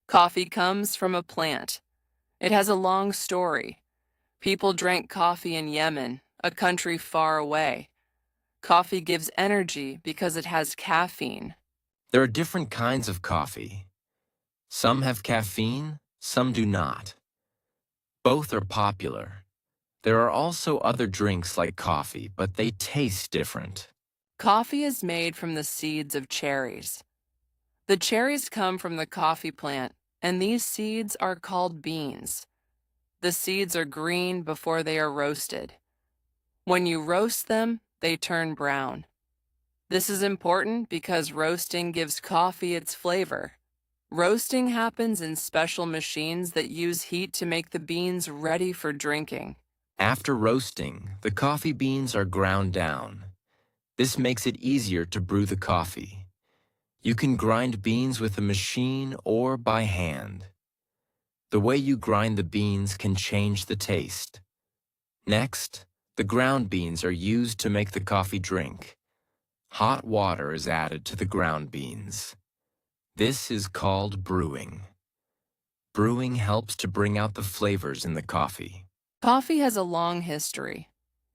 Coffee comes from a plant. It has a long story. People drank coffee in Yemen, a country far away. Coffee gives energy because it has caffeine. There are different kinds of coffee. Some have caffeine, some do not. Both are popular. There are also other drinks like coffee, but they taste different. Coffee is made from the seeds of cherries. The cherries come from the coffee plant, and these seeds are called beans. The seeds are green before they are roasted. When you roast them, they turn brown. This is important because roasting gives coffee its flavor. Roasting happens in special machines that use heat to make the beans ready for drinking. After roasting, the coffee beans are ground down. This makes it easier to brew the coffee. You can grind beans with a machine or by hand. The way you grind the beans can change the taste. Next, the ground beans are used to make the coffee drink. Hot water is added to the ground beans. This is called brewing. Brewing helps to bring out the flavors in the coffee. Coffee has a long history.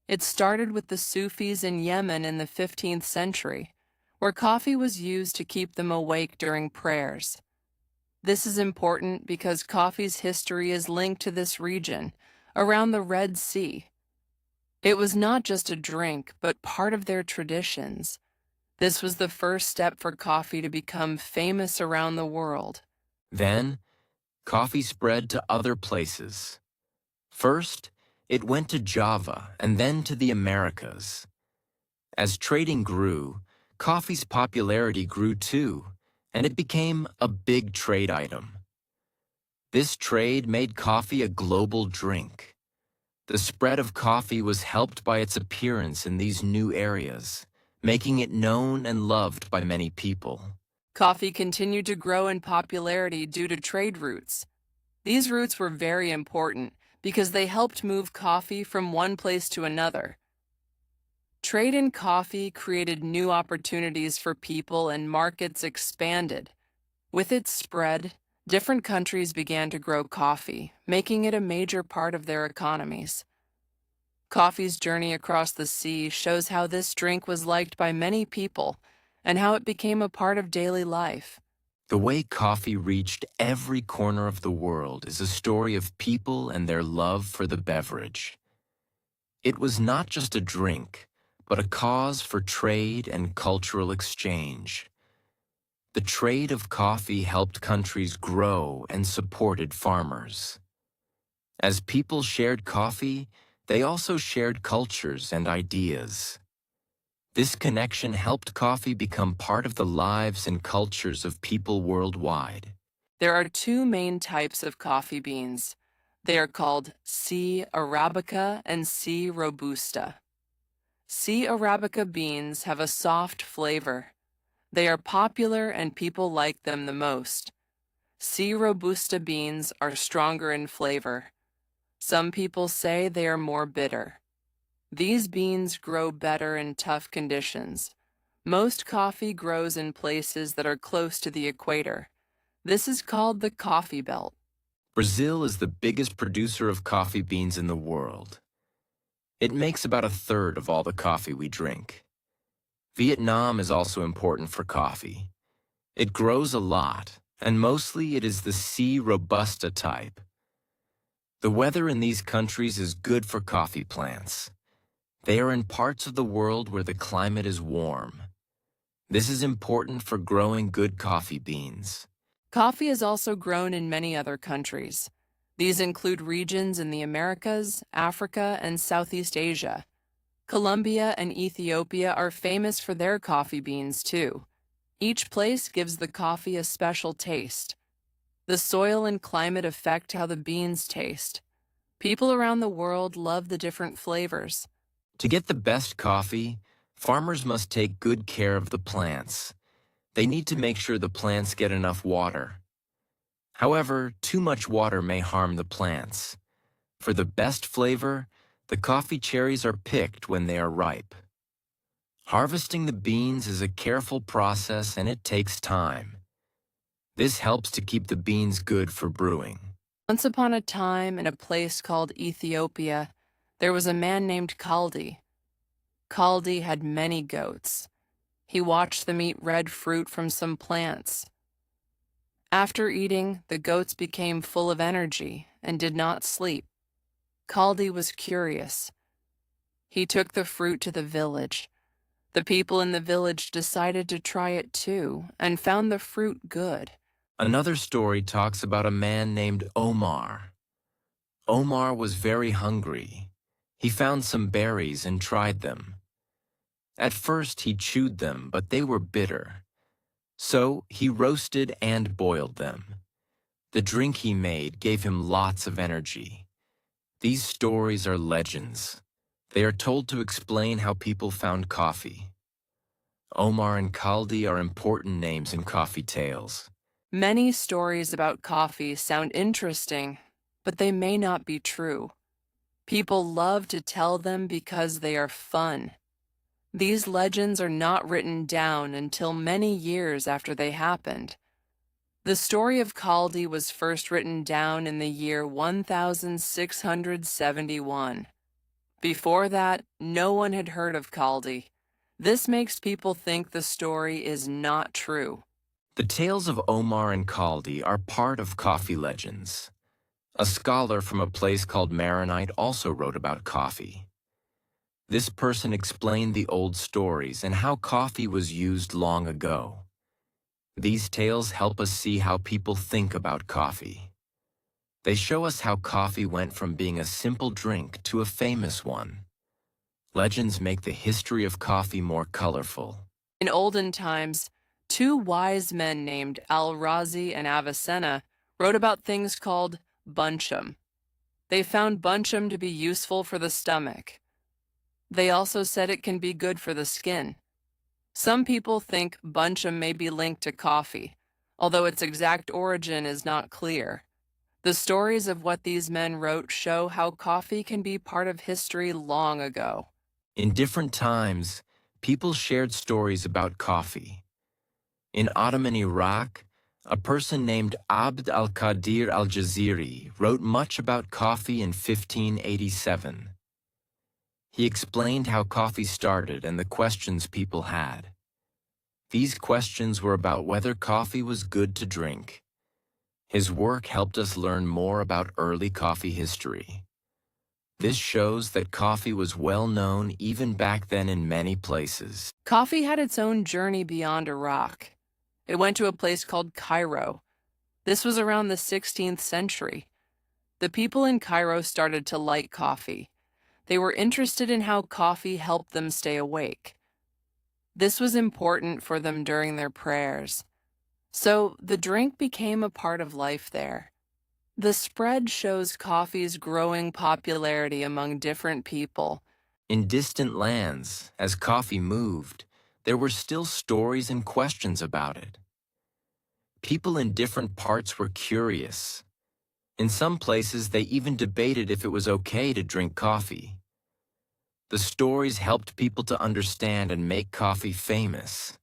It started with the Sufis in Yemen in the 15th century, where coffee was used to keep them awake during prayers. This is important because coffee's history is linked to this region, around the Red Sea. It was not just a drink, but part of their traditions. This was the first step for coffee to become famous around the world. Then, coffee spread to other places. First, it went to Java and then to the Americas. As trading grew, coffee's popularity grew too, and it became a big trade item. This trade made coffee a global drink. The spread of coffee was helped by its appearance in these new areas, making it known and loved by many people. Coffee continued to grow in popularity due to trade routes. These routes were very important because they helped move coffee from one place to another. Trade in coffee created new opportunities for people and markets expanded. With its spread, different countries began to grow coffee, making it a major part of their economies. Coffee's journey across the sea shows how this drink was liked by many people and how it became a part of daily life. The way coffee reached every corner of the world is a story of people and their love for the beverage. It was not just a drink, but a cause for trade and cultural exchange. The trade of coffee helped countries grow and supported farmers. As people shared coffee, they also shared cultures and ideas. This connection helped coffee become part of the lives and cultures of people worldwide. There are two main types of coffee beans. They are called C. arabica and C. robusta. C. arabica beans have a soft flavor. They are popular and people like them the most. C. robusta beans are stronger in flavor. Some people say they are more bitter. These beans grow better in tough conditions. Most coffee grows in places that are close to the equator. This is called the coffee belt. Brazil is the biggest producer of coffee beans in the world. It makes about a third of all the coffee we drink. Vietnam is also important for coffee. It grows a lot, and mostly it is the C. robusta type. The weather in these countries is good for coffee plants. They are in parts of the world where the climate is warm. This is important for growing good coffee beans. Coffee is also grown in many other countries. These include regions in the Americas, Africa, and Southeast Asia. Colombia and Ethiopia are famous for their coffee beans too. Each place gives the coffee a special taste. The soil and climate affect how the beans taste. People around the world love the different flavors. To get the best coffee, farmers must take good care of the plants. They need to make sure the plants get enough water. However, too much water may harm the plants. For the best flavor, the coffee cherries are picked when they are ripe. Harvesting the beans is a careful process and it takes time. This helps to keep the beans good for brewing. Once upon a time, in a place called Ethiopia, there was a man named Kaldi. Kaldi had many goats. He watched them eat red fruit from some plants. After eating, the goats became full of energy and did not sleep. Kaldi was curious. He took the fruit to the village. The people in the village decided to try it too and found the fruit good. Another story talks about a man named Omar. Omar was very hungry. He found some berries and tried them. At first he chewed them, but they were bitter. So he roasted and boiled them. The drink he made gave him lots of energy. These stories are legends. They are told to explain how people found coffee. Omar and Kaldi are important names in coffee tales. Many stories about coffee sound interesting, but they may not be true. People love to tell them because they are fun. These legends are not written down until many years after they happened. The story of Kaldi was first written down in the year 1671. Before that, no one had heard of Kaldi. This makes people think the story is not true. The tales of Omar and Kaldi are part of coffee legends. A scholar from a place called Maronite also wrote about coffee. This person explained the old stories and how coffee was used long ago. These tales help us see how people think about coffee. They show us how coffee went from being a simple drink to a famous one. Legends make the history of coffee more colorful. In olden times, two wise men named Al-Razi and Avicenna wrote about things called bunchum. They found bunchum to be useful for the stomach. They also said it can be good for the skin. Some people think bunchum may be linked to coffee, although its exact origin is not clear. The stories of what these men wrote show how coffee can be part of history long ago. In different times, people shared stories about coffee. In Ottoman Iraq, a person named Abd al-Qadir al-Jaziri wrote much about coffee in 1587. He explained how coffee started and the questions people had. These questions were about whether coffee was good to drink. His work helped us learn more about early coffee history. This shows that coffee was well known even back then in many places. Coffee had its own journey beyond Iraq. It went to a place called Cairo. This was around the 16th century. The people in Cairo started to like coffee. They were interested in how coffee helped them stay awake. This was important for them during their prayers. So the drink became a part of life there. The spread shows coffee's growing popularity among different people. In distant lands, as coffee moved, there were still stories and questions about it. People in different parts were curious. In some places, they even debated if it was okay to drink coffee. The stories helped people to understand and make coffee famous.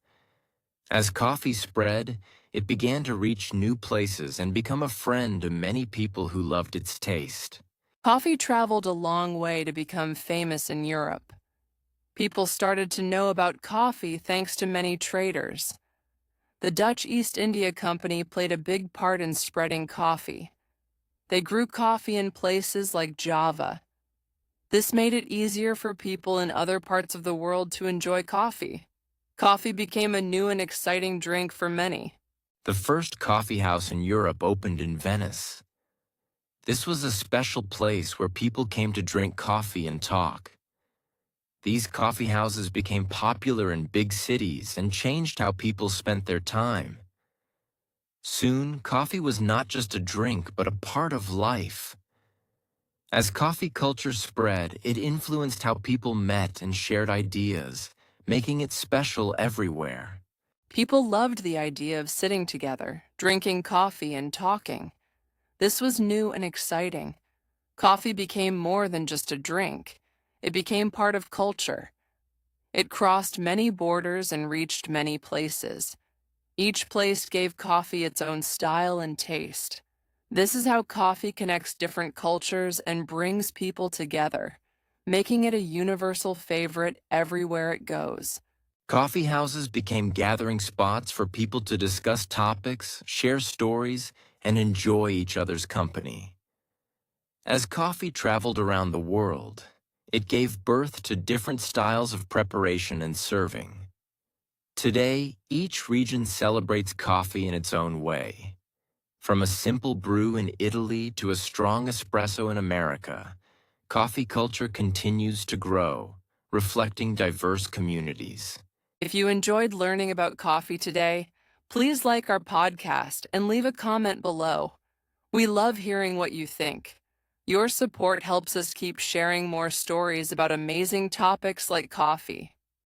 As coffee spread, it began to reach new places and become a friend to many people who loved its taste. Coffee traveled a long way to become famous in Europe. People started to know about coffee thanks to many traders. The Dutch East India Company played a big part in spreading coffee. They grew coffee in places like Java. This made it easier for people in other parts of the world to enjoy coffee. Coffee became a new and exciting drink for many. The first coffee house in Europe opened in Venice. This was a special place where people came to drink coffee and talk. These coffee houses became popular in big cities and changed how people spent their time. Soon, coffee was not just a drink, but a part of life. As coffee culture spread, it influenced how people met and shared ideas, making it special everywhere. People loved the idea of sitting together, drinking coffee and talking. This was new and exciting. Coffee became more than just a drink. It became part of culture. It crossed many borders and reached many places. Each place gave coffee its own style and taste. This is how coffee connects different cultures and brings people together, making it a universal favorite everywhere it goes. Coffee houses became gathering spots for people to discuss topics, share stories, and enjoy each other's company. As coffee traveled around the world, it gave birth to different styles of preparation and serving. Today, each region celebrates coffee in its own way. From a simple brew in Italy to a strong espresso in America, coffee culture continues to grow, reflecting diverse communities. If you enjoyed learning about coffee today, please like our podcast and leave a comment below. We love hearing what you think. Your support helps us keep sharing more stories about amazing topics like coffee.